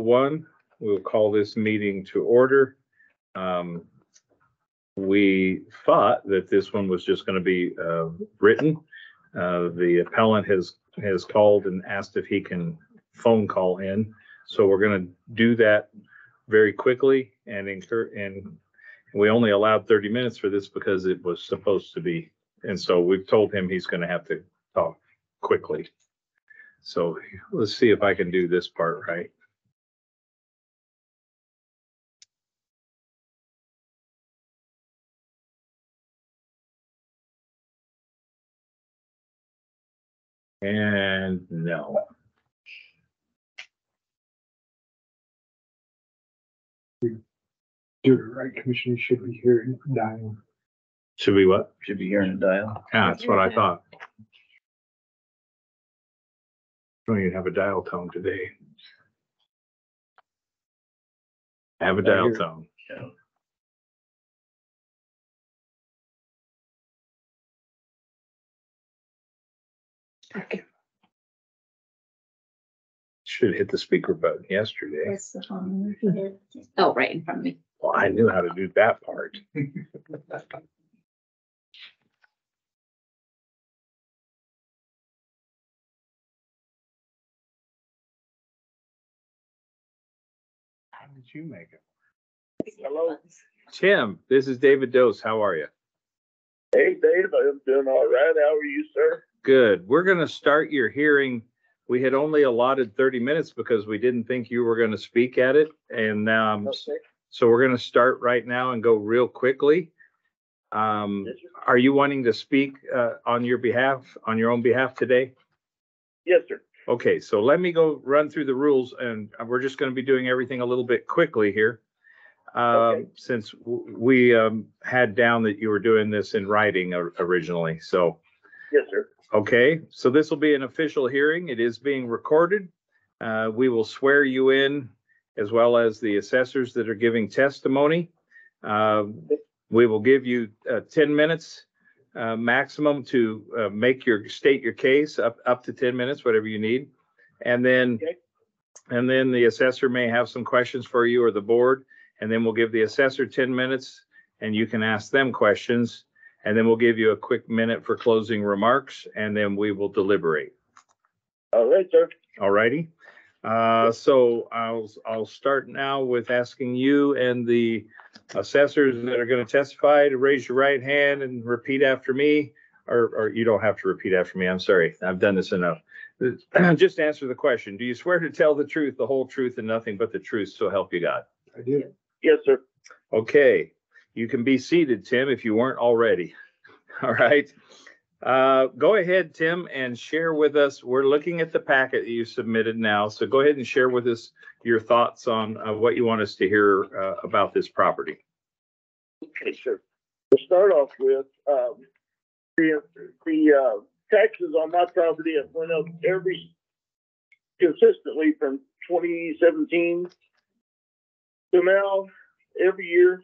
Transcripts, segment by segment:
one. We'll call this meeting to order. We thought that this one was just going to be written. The appellant has called and asked if he can phone call in. So we're going to do that very quickly, and we only allowed 30 minutes for this because it was supposed to be. And so we've told him he's going to have to talk quickly. So let's see if I can do this part right. And no. Do it right, Commissioner. Should be hearing dial. Should be what? Should be hearing a dial. Yeah, that's what I thought. Don't even have a dial tone today. I have a dial tone. Yeah. Okay. Should hit the speaker button yesterday. Where's the phone? Oh, right in front of me. Well, I knew how to do that part. How did you make it? Hello. Tim, this is David Dose. How are you? Hey, Dave, I'm doing all right. How are you, sir? Good. We're going to start your hearing. We had only allotted 30 minutes because we didn't think you were going to speak at it. And Okay. so we're going to start right now and go real quickly. Are you wanting to speak on your own behalf today? Yes, sir. Okay, so let me go run through the rules, and we're just going to be doing everything a little bit quickly here. Okay. Since we had down that you were doing this in writing originally. So, Yes, sir. okay, so this will be an official hearing. It is being recorded. We will swear you in, as well as the assessors that are giving testimony. We will give you 10 minutes maximum to state your case, up to 10 minutes, whatever you need. And then, Okay. and then the assessor may have some questions for you or the board. And then we'll give the assessor 10 minutes and you can ask them questions. And then we'll give you a quick minute for closing remarks, and then we will deliberate. All right, sir. All righty. So I'll start now with asking you and the assessors that are going to testify to raise your right hand and repeat after me, or you don't have to repeat after me. I'm sorry. I've done this enough. Just answer the question. Do you swear to tell the truth, the whole truth, and nothing but the truth, so help you God? I do. Yes, sir. Okay. You can be seated, Tim, if you weren't already. All right. Go ahead, Tim, and share with us. We're looking at the packet that you submitted now. So go ahead and share with us your thoughts on what you want us to hear about this property. Okay, sure. To start off with, the taxes on my property have went up consistently from 2017 to now. Every year,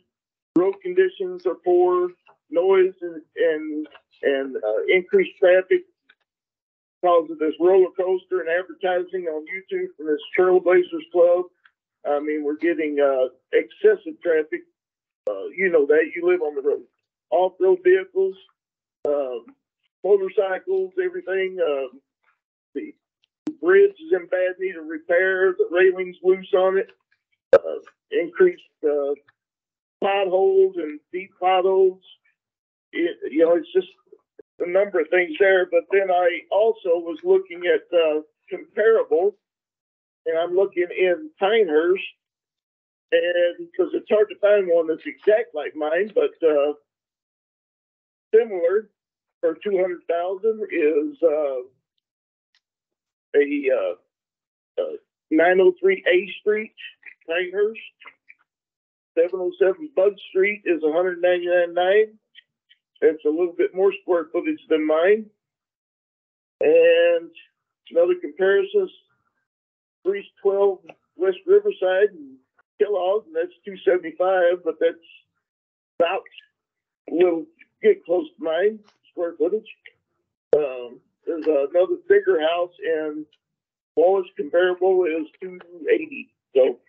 road conditions are poor, noise and increased traffic because of this roller coaster and advertising on YouTube from this Trailblazers Club. I mean, we're getting excessive traffic. You know that. You live on the road. Off-road vehicles, motorcycles, everything. The bridge is in bad need of repair. The railing's loose on it. Increased potholes and deep potholes. It's just a number of things there. But then I also was looking at comparable, and I'm looking in Pinehurst, and because it's hard to find one that's exact like mine, but similar for 200,000 is a 903 A Street, Pinehurst. 707 Bud Street is 199.9. It's a little bit more square footage than mine. And another comparison is 312 West Riverside and Kellogg, and that's 275, but that's about a little get close to mine square footage. There's another bigger house, and lowest comparable is 280 So,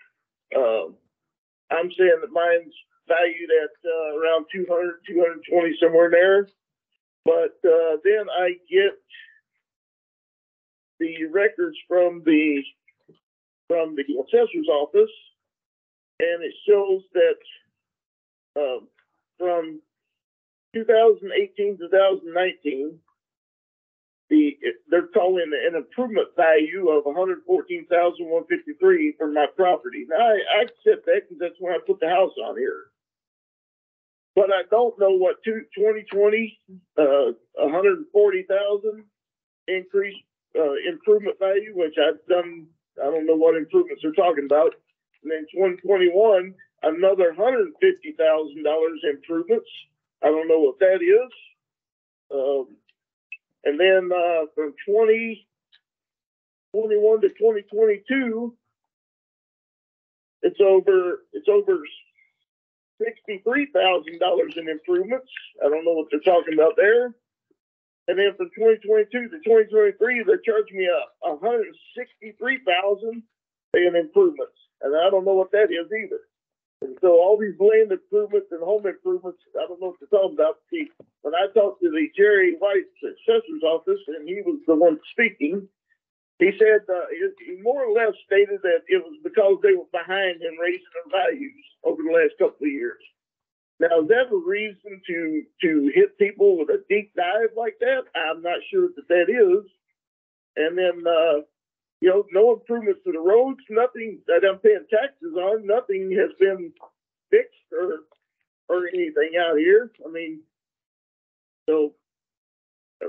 I'm saying that mine's valued at around 200, 220, somewhere in there. But then I get the records from the assessor's office, and it shows that from 2018 to 2019, they're calling an improvement value of $114,153 for my property. Now I accept that because that's when I put the house on here. But I don't know what 2020 $140,000 increase improvement value, which I've done. I don't know what improvements they're talking about. And then 2021 another $150,000 improvements. I don't know what that is. And then from 2021 to 2022, it's over $63,000 in improvements. I don't know what they're talking about there. And then from 2022 to 2023, they're charging me $163,000 in improvements, and I don't know what that is either. And so all these land improvements and home improvements, I don't know what they're talking about. See, when I talked to the Jerry White's assessor's office, and he was the one speaking, he said he more or less stated that it was because they were behind in raising their values over the last couple of years. Now, is that a reason to hit people with a deep dive like that? I'm not sure that is. And then, no improvements to the roads, nothing that I'm paying taxes on, nothing has been fixed or anything out here. I mean, so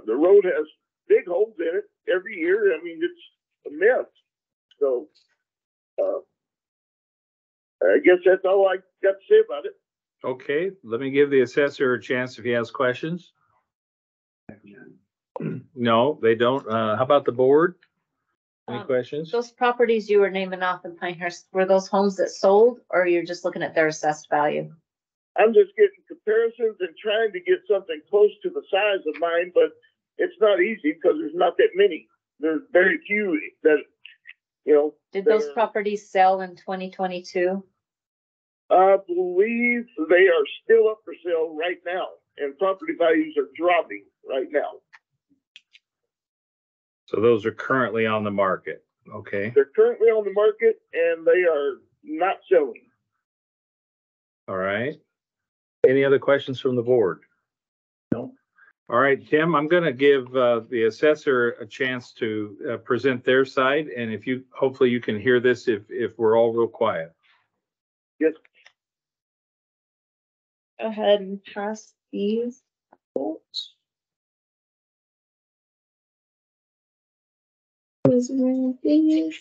the road has big holes in it every year. I mean, it's a mess. So I guess that's all I got to say about it. Okay, let me give the assessor a chance if he has questions. No, they don't. How about the board? Any questions? Those properties you were naming off in Pinehurst, were those homes that sold, or you're just looking at their assessed value? I'm just getting comparisons and trying to get something close to the size of mine, but it's not easy because there's not that many. There's very few that, Did those properties sell in 2022? I believe they are still up for sale right now, and property values are dropping right now. So those are currently on the market. Okay. They're currently on the market and they are not selling. All right. Any other questions from the board? No. All right, Tim, I'm going to give the assessor a chance to present their side. And hopefully you can hear this if we're all real quiet. Yes. Go ahead and pass these. These.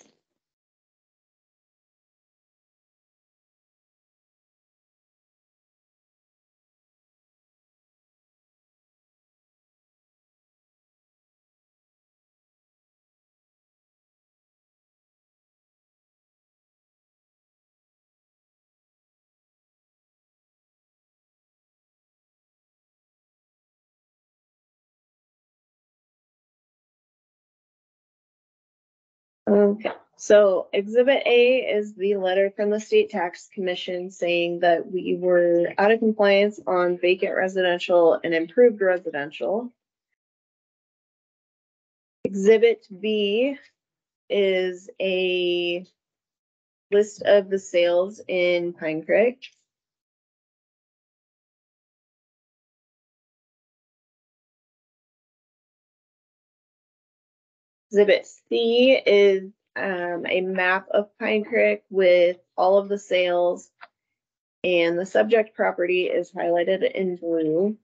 Okay, so Exhibit A is the letter from the State Tax Commission saying that we were out of compliance on vacant residential and improved residential. Exhibit B is a list of the sales in Pine Creek. Exhibit C is a map of Pine Creek with all of the sales, and the subject property is highlighted in blue.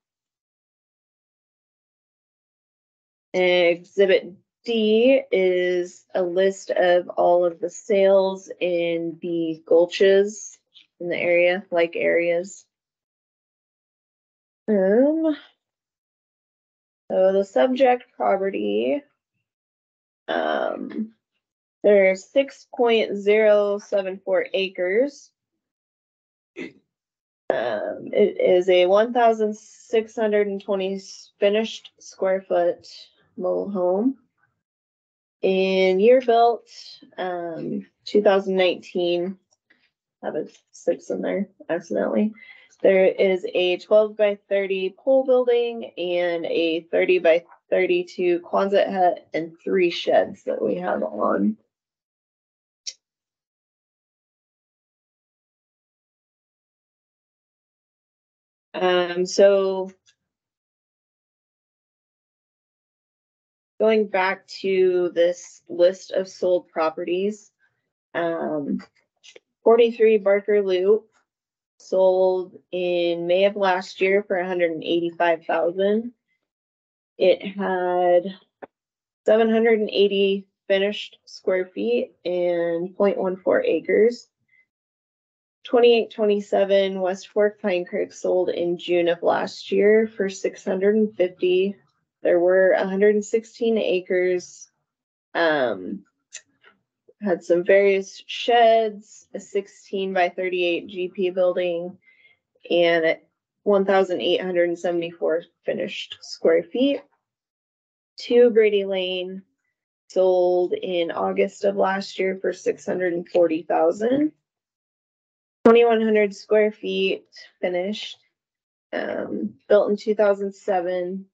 Exhibit D is a list of all of the sales in the gulches in the area, like areas. So the subject property, there's 6.074 acres. It is a 1,620 finished square foot mobile home. In year built, 2019, have a 6 in there accidentally. There is a 12 by 30 pole building and a 30 by 32 Quonset hut and 3 sheds that we have on. So going back to this list of sold properties, 43 Barker Loop sold in May of last year for $185,000. It had 780 finished square feet and 0.14 acres. 2827 West Fork Pine Creek sold in June of last year for $650,000. There were 116 acres. Had some various sheds, a 16 by 38 GP building, and 1,874 finished square feet. 2 Brady Lane sold in August of last year for $640,000. 2,100 square feet finished, built in 2007.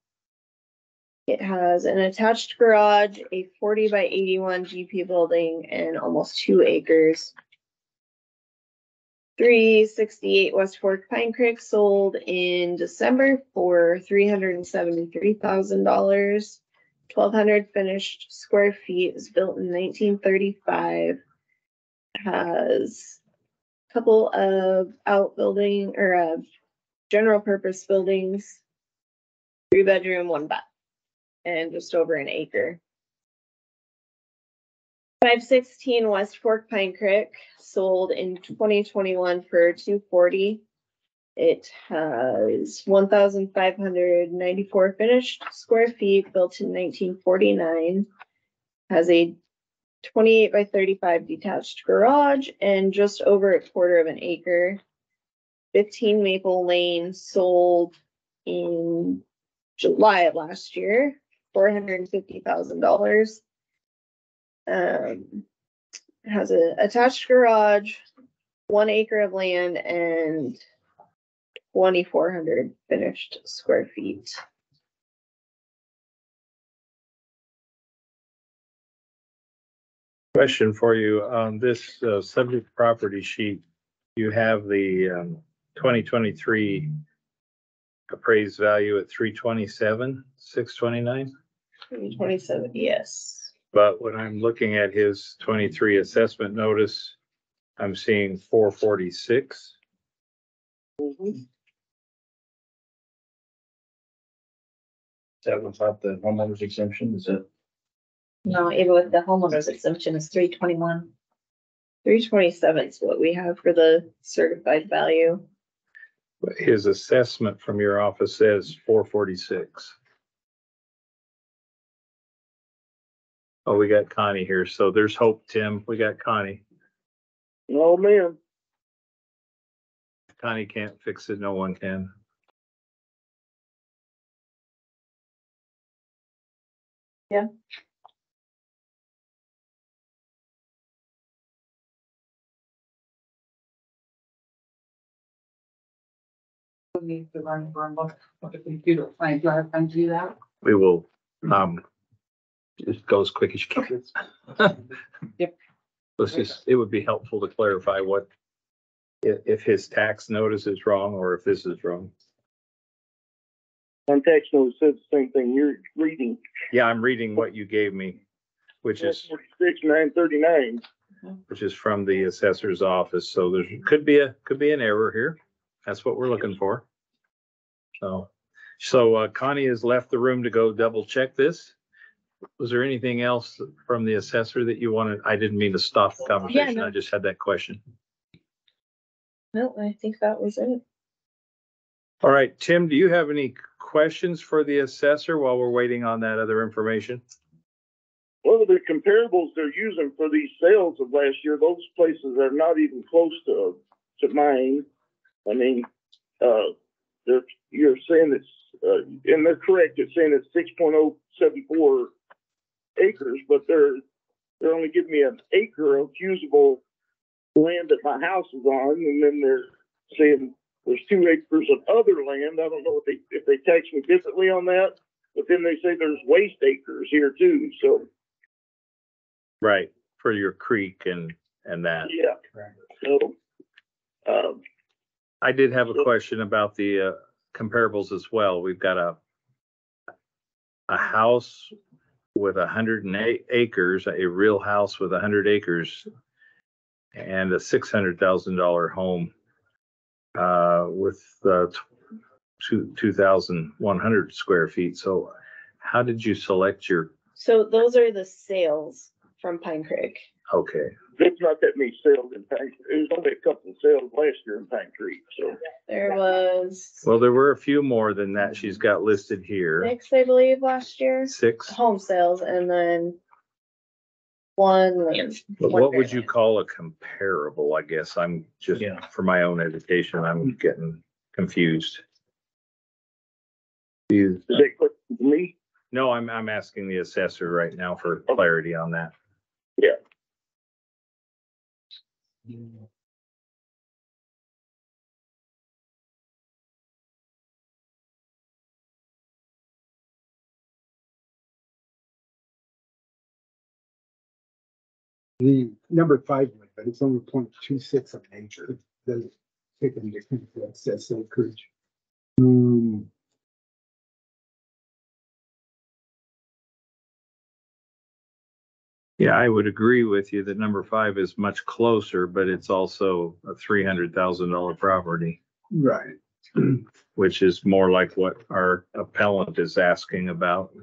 It has an attached garage, a 40 by 81 GP building, and almost 2 acres. 368 West Fork Pine Creek sold in December for $373,000. 1,200 finished square feet, is built in 1935. Has a couple of outbuilding or general purpose buildings, 3 bedroom, 1 bath, and just over an acre. 516 West Fork Pine Creek sold in 2021 for $240,000. It has 1,594 finished square feet, built in 1949. Has a 28 by 35 detached garage and just over 1/4 of an acre. 15 Maple Lane sold in July of last year, $450,000. Has an attached garage, 1 acre of land, and 2,400 finished square feet. Question for you on this subject property sheet. You have the 2023 appraised value at 327, 629. 27, yes. But when I'm looking at his 23 assessment notice, I'm seeing 446. Mhm. Is that without the homeowner's exemption? Is it? No, even with the homeowner's exemption is 321. 327 is what we have for the certified value. But his assessment from your office says 446. Oh, we got Connie here. So there's hope, Tim. We got Connie. Oh, man. Connie can't fix it. No one can. Yeah. Need to run for a look at the computer. I do have time to do that. We will, just go as quick as you can. Yep. Let's just, it would be helpful to clarify what, if his tax notice is wrong or if this is wrong. My tax notice says the same thing you're reading. Yeah, I'm reading what you gave me, which is 46,939. from the assessor's office. So there could be an error here. That's what we're looking for. So Connie has left the room to go double check this. Was there anything else from the assessor that you wanted? I didn't mean to stop the conversation. no. I just had that question. No, I think that was it. All right, Tim, do you have any questions for the assessor while we're waiting on that other information? Well, the comparables they're using for these sales of last year, those places are not even close to mine. I mean, you're saying it's, and they're correct, it's saying it's 6.074 acres, but they're only giving me an acre of usable land that my house is on, and then they're saying there's 2 acres of other land. I don't know if they tax me differently on that, but then they say there's waste acres here too. So Right, for your creek and that. yeah, Correct. so I did have a question about the comparables as well. We've got a house with 108 acres, a real house with 100 acres, and a $600,000 home with 2,100 square feet. So how did you select your, So those are the sales from Pine Creek. okay, there's not that many sales in Pine. There's only a couple of sales last year in Pine Creek. So There was well, there were a few more than that she's got listed here. 6, I believe, last year. 6. Home sales, and then 1 land. But one what would fair you land. call a comparable? I guess I'm just, Yeah. for my own education, I'm getting confused. You- is that question to me? No, I'm asking the assessor right now for clarity on that. Yeah. The number 5 one, but it's only 0.26 of an acre. Doesn't take into excess acreage. Yeah, I would agree with you that number 5 is much closer, but it's also a $300,000 property, Right. which is more like what our appellant is asking about.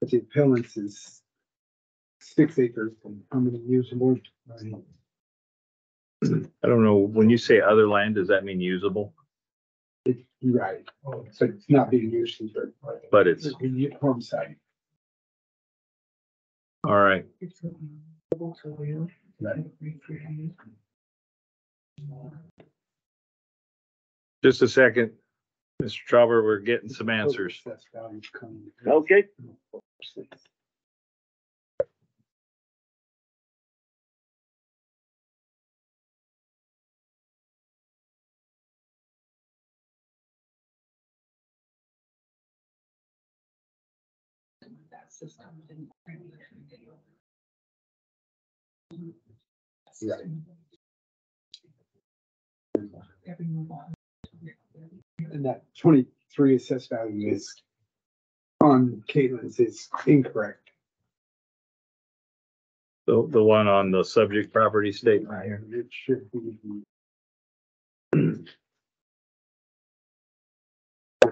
But the appellant's is 6 acres and how many usable? I don't know, when you say other land, does that mean usable? Right. So it's not being used for. But it's, Home site. all right. Right. Just a second, Mr. Traughber, we're getting some answers. Assessed values coming. Okay. That system didn't. Right. Every move on. And that 23 assessed value is on Caitlin's is incorrect. The one on the subject property statement here. It should be.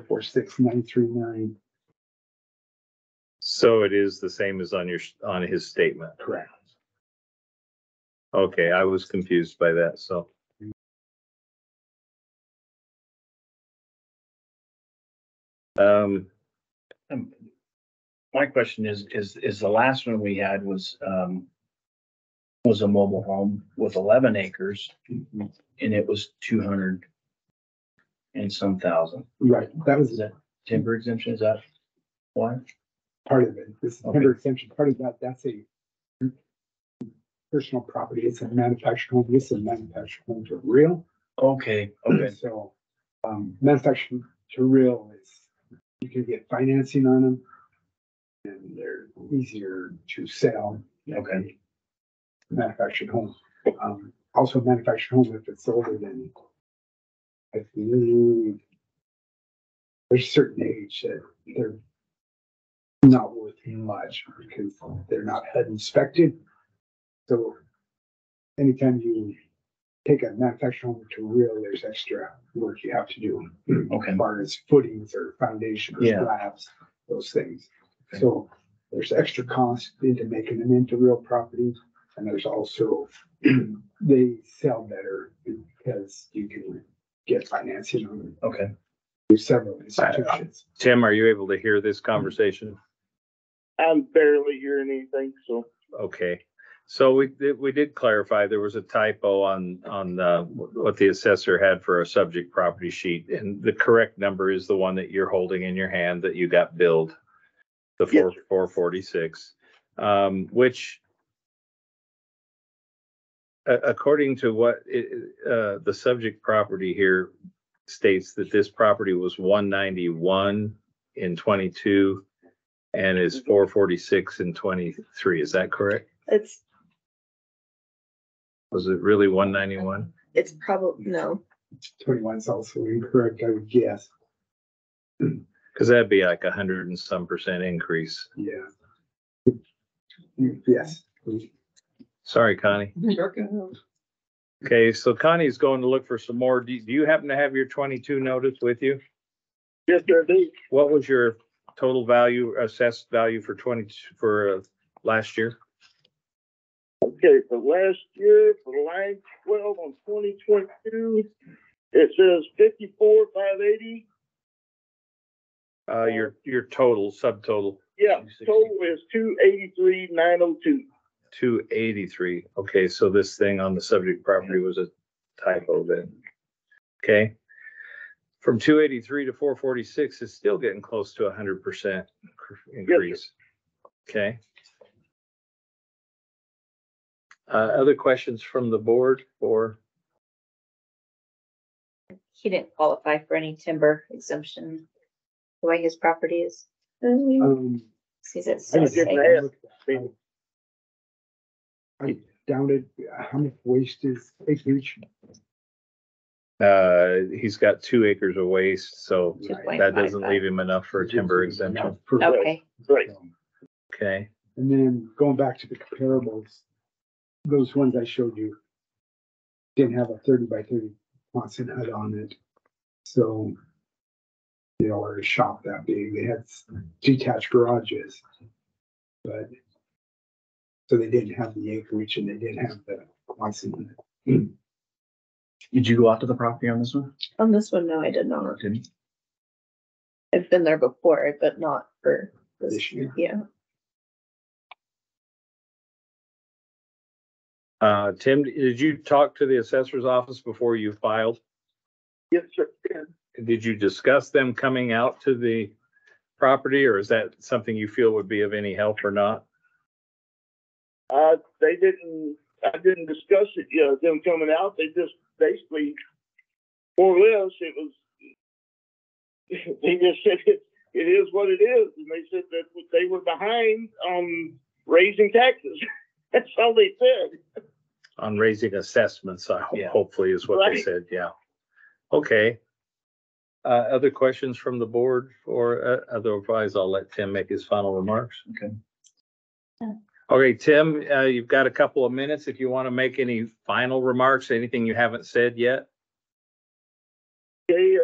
46939. So it is the same as on on his statement. Correct. Okay, I was confused by that, so. My question is the last one we had was a mobile home with 11 acres and it was 200 and some thousand. Right, that Is was that timber exemption? Is that why? part of it. This is Okay. timber extension, part of that, that's a personal property. It's a manufactured home. This is a manufactured home to real. Okay, okay. So, manufactured to real is, you can get financing on them. And they're easier to sell. than Okay. a manufactured home. Also manufactured home, if it's older than, I believe, there's a certain age that they're not worth much because they're not HUD inspected. So anytime you take a manufactured home to real, there's extra work you have to do. Okay. As far as footings or foundation or Yeah. slabs, those things. Okay. So there's extra cost into making them into real properties. And there's also, they sell better because you can get financing on them Okay. through several institutions. Tim, are you able to hear this conversation? I'm barely hearing anything. So Okay, so we did clarify, there was a typo on what the assessor had for a subject property sheet. And the correct number is the one that you're holding in your hand that you got billed. The Yes, sir. 446, which according to what the subject property here states that this property was 191 in 22 and is 446 in 23. Is that correct? Was it really 191? It's probably, no, 21's also incorrect, I would guess. Because that'd be like 100 and some percent increase. Yeah. Yes. Sorry, Connie. Okay, so Connie's going to look for some more. Do you happen to have your 22 notice with you? Yes, sir, I do. What was your total value, assessed value for last year? Okay, for last year, for line 12 on 2022, it says 54,580. Your total, subtotal, Yeah, total is 283,902. 283. Okay, so this thing on the subject property was a typo then. Okay. From 283 to 446 is still getting close to 100% increase. Okay. Other questions from the board or? He didn't qualify for any timber exemption, the way his property is. Sees it. I just didn't didn't ask. look at that. I doubted how much waste is acreage. He's got 2 acres of waste, so that doesn't 2.55. leave him enough for a timber exemption. Okay, Right. Okay. And then going back to the comparables, those ones I showed you didn't have a 30 by 30 Quonset hut on it. So, or a shop that big. They had detached garages. But, so they didn't have the acreage and they didn't have the Quonset hut. Did you go out to the property on this one? on this one, no, I did not. Didn't you? I've been there before, but not for This year. Yeah. Tim, did you talk to the assessor's office before you filed? Yes, sir. Did you discuss them coming out to the property, or is that something you feel would be of any help or not? I didn't discuss it, them coming out. They just basically, more or less, they just said it is what it is. And they said that they were behind on raising taxes. That's all they said. On raising assessments, hopefully is what they Right. said, yeah. Okay. Other questions from the board, or otherwise I'll let Tim make his final remarks. Okay. Okay, Tim, you've got a couple of minutes if you want to make any final remarks, anything you haven't said yet. Okay,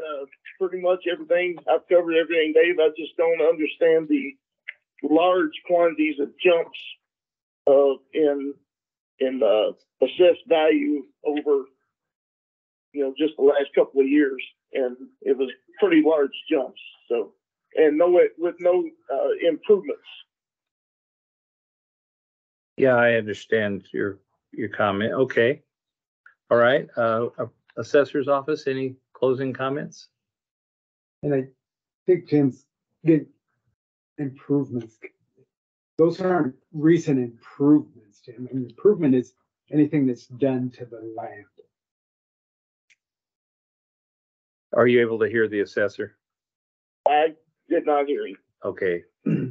pretty much everything. I've covered everything, Dave. I just don't understand the large quantities of jumps in assessed value over, just the last couple of years. And it was pretty large jumps. So, and with no improvements. Yeah, I understand your comment. Okay. All right. Assessor's office, any closing comments? And I think Tim's good improvements. Those aren't recent improvements, Tim. An improvement is anything that's done to the land. Are you able to hear the assessor? I did not hear him. Okay.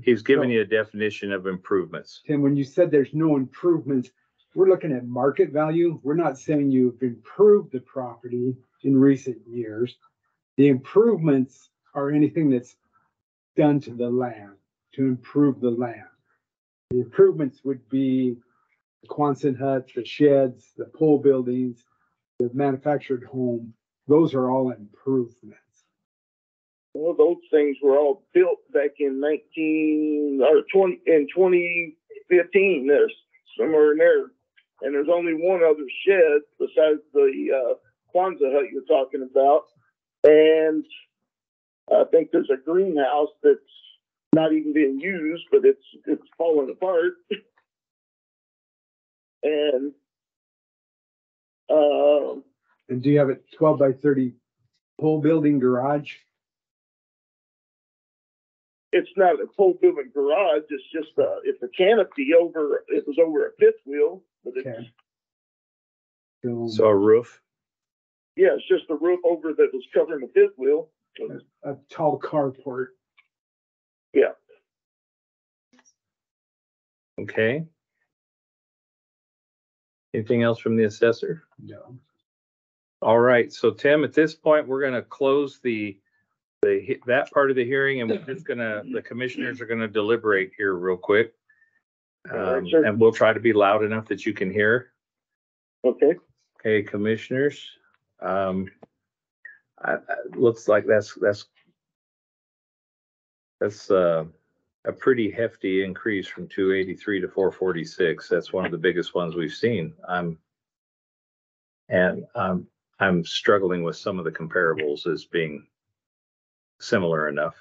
He's giving you a definition of improvements. Tim, when you said there's no improvements, we're looking at market value. We're not saying you've improved the property in recent years. The improvements are anything that's done to the land to improve the land. The improvements would be the Quonset hut, the sheds, the pole buildings, the manufactured home. Those are all improvements. Well, those things were all built back in 2015. There's somewhere in there. And there's only one other shed besides the Quonset hut you're talking about. And I think there's a greenhouse that's not even being used, but it's falling apart. And And do you have a 12 by 30 pole building garage? it's not a full building garage, it's just, it's a canopy over, it was over a fifth wheel, but it's, Okay. So a roof. yeah, it's just a roof over that was covering the fifth wheel. A tall carport. Yeah. Okay. Anything else from the assessor? No. All right, so Tim, at this point, we're gonna close that part of the hearing, and we're just the commissioners are gonna deliberate here real quick. All right, sir. And we'll try to be loud enough that you can hear. Okay. Okay, commissioners. Looks like that's a pretty hefty increase from 283 to 446. That's one of the biggest ones we've seen. I'm struggling with some of the comparables as being similar enough.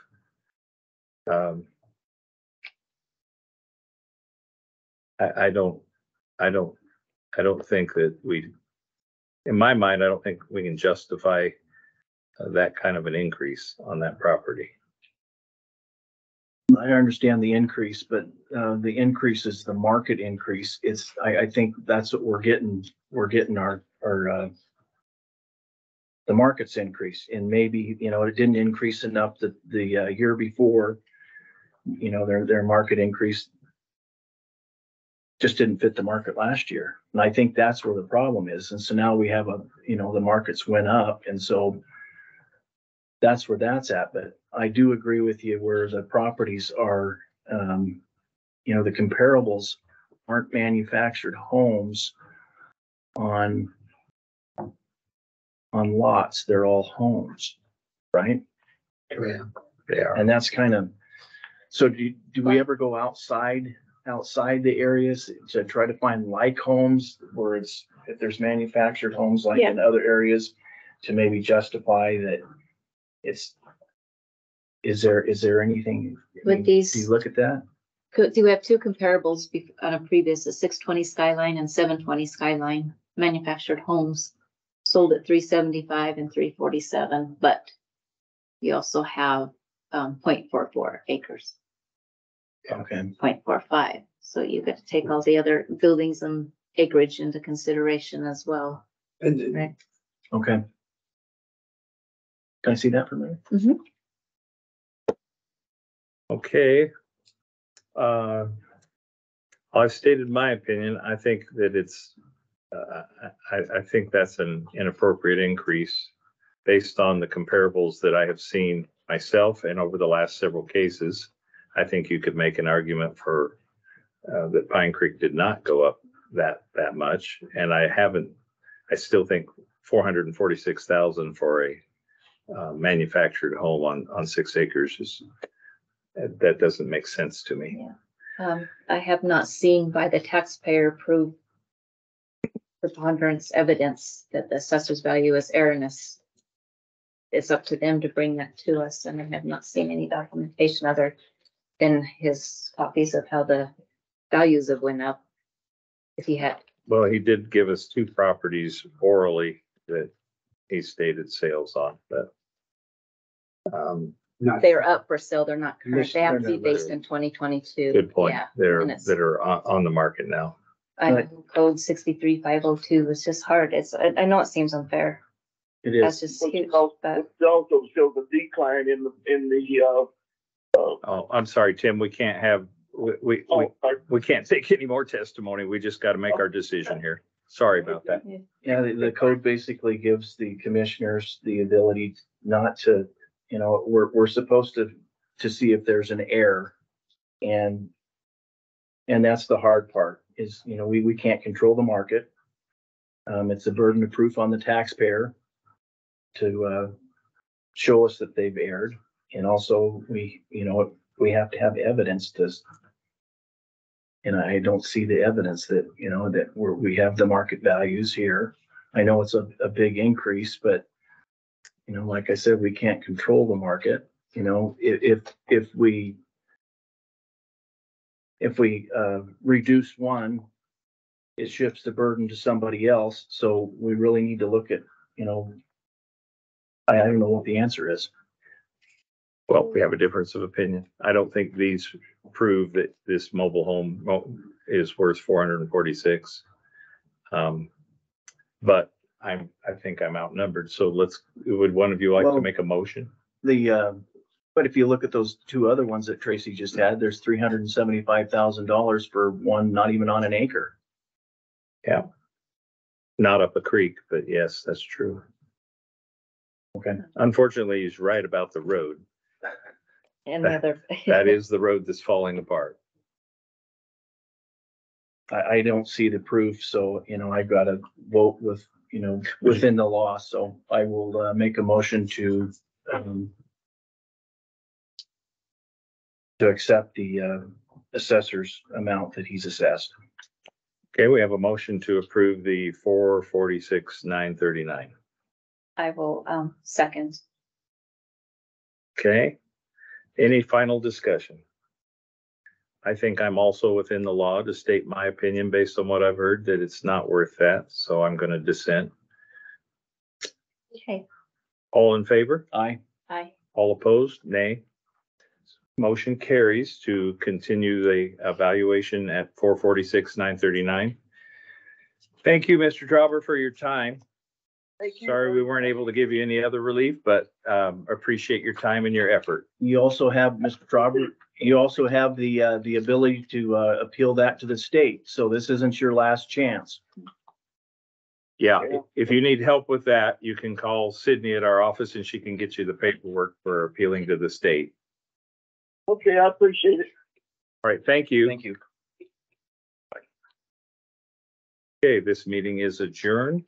I don't think that in my mind, I don't think we can justify that kind of an increase on that property. I understand the increase, but the increase is the market increase. I think that's what we're getting. We're getting our the market's increase, and maybe, it didn't increase enough that the year before, their market increase just didn't fit the market last year. And I think that's where the problem is. And so now we have the markets went up. And so that's where that's at. But I do agree with you where the properties are, the comparables aren't manufactured homes on lots. They're all homes, right? Yeah, they are. And that's kind of, so do we ever go outside the areas to try to find like homes where if there's manufactured homes like in other areas to maybe justify that is there anything With these, do you look at that? do we have two comparables on a previous, a 620 Skyline and 720 Skyline manufactured homes sold at 375 and 347, but you also have 0.44 acres. Okay. 0.45. So you got to take all the other buildings and acreage into consideration as well. And Right. Okay. Can I see that for a minute? Mm-hmm. Okay. I've stated my opinion. I think that I think that's an inappropriate increase based on the comparables that I have seen myself and over the last several cases. I think you could make an argument for that Pine Creek did not go up that much, and I still think 446,000 for a manufactured home on 6 acres that doesn't make sense to me. Yeah. I have not seen by the taxpayer approved preponderance evidence that the assessor's value is erroneous. It's up to them to bring that to us, and I have not seen any documentation other than his copies of how the values have went up. If he had. Well, he did give us 2 properties orally that he stated sales on, but not They're up for sale, they're not current, they have to be They're based in 2022. good point. Yeah, That are on the market now. Code 63502 is just hard, I know it seems unfair, It that's is. just huge, but It also shows a decline in the Oh, I'm sorry, Tim, we can't have, we can't take any more testimony. We just got to make our decision here. Sorry about that. Yeah, the code basically gives the commissioners the ability not to, we're supposed to see if there's an error. And that's the hard part is, we can't control the market. It's a burden of proof on the taxpayer to show us that they've erred. And also we have to have evidence and I don't see the evidence that, that we have the market values here. I know it's a big increase, but, like I said, we can't control the market. If we reduce one, it shifts the burden to somebody else. So we really need to look at, I don't know what the answer is. Well, we have a difference of opinion. I don't think these prove that this mobile home is worth 446. But I think I'm outnumbered. So would one of you like to Well- make a motion? But if you look at those two other ones that Tracy just had, there's $375,000 for one, not even on an acre. Yeah. Not up a creek, but yes, that's true. Okay. Unfortunately, he's right about the road. And the other. That is the road that's falling apart. I don't see the proof, so, I've got to vote with, within the law, so I will, make a motion to accept the, assessor's amount that he's assessed. Okay, we have a motion to approve the 446,939. I will, second. Okay, any final discussion? I think I'm also within the law to state my opinion based on what I've heard, that it's not worth that, so I'm gonna dissent. Okay. All in favor? Aye. Aye. All opposed? Nay. Motion carries to continue the evaluation at 446,939. Thank you, Mr. Traughber, for your time. Thank you. Sorry we weren't able to give you any other relief, but appreciate your time and your effort. You also have, Mr. Traughber, you also have the ability to, appeal that to the state, so this isn't your last chance. Yeah, if you need help with that, you can call Sydney at our office and she can get you the paperwork for appealing to the state. Okay, I appreciate it. All right, thank you. Thank you. Okay, this meeting is adjourned.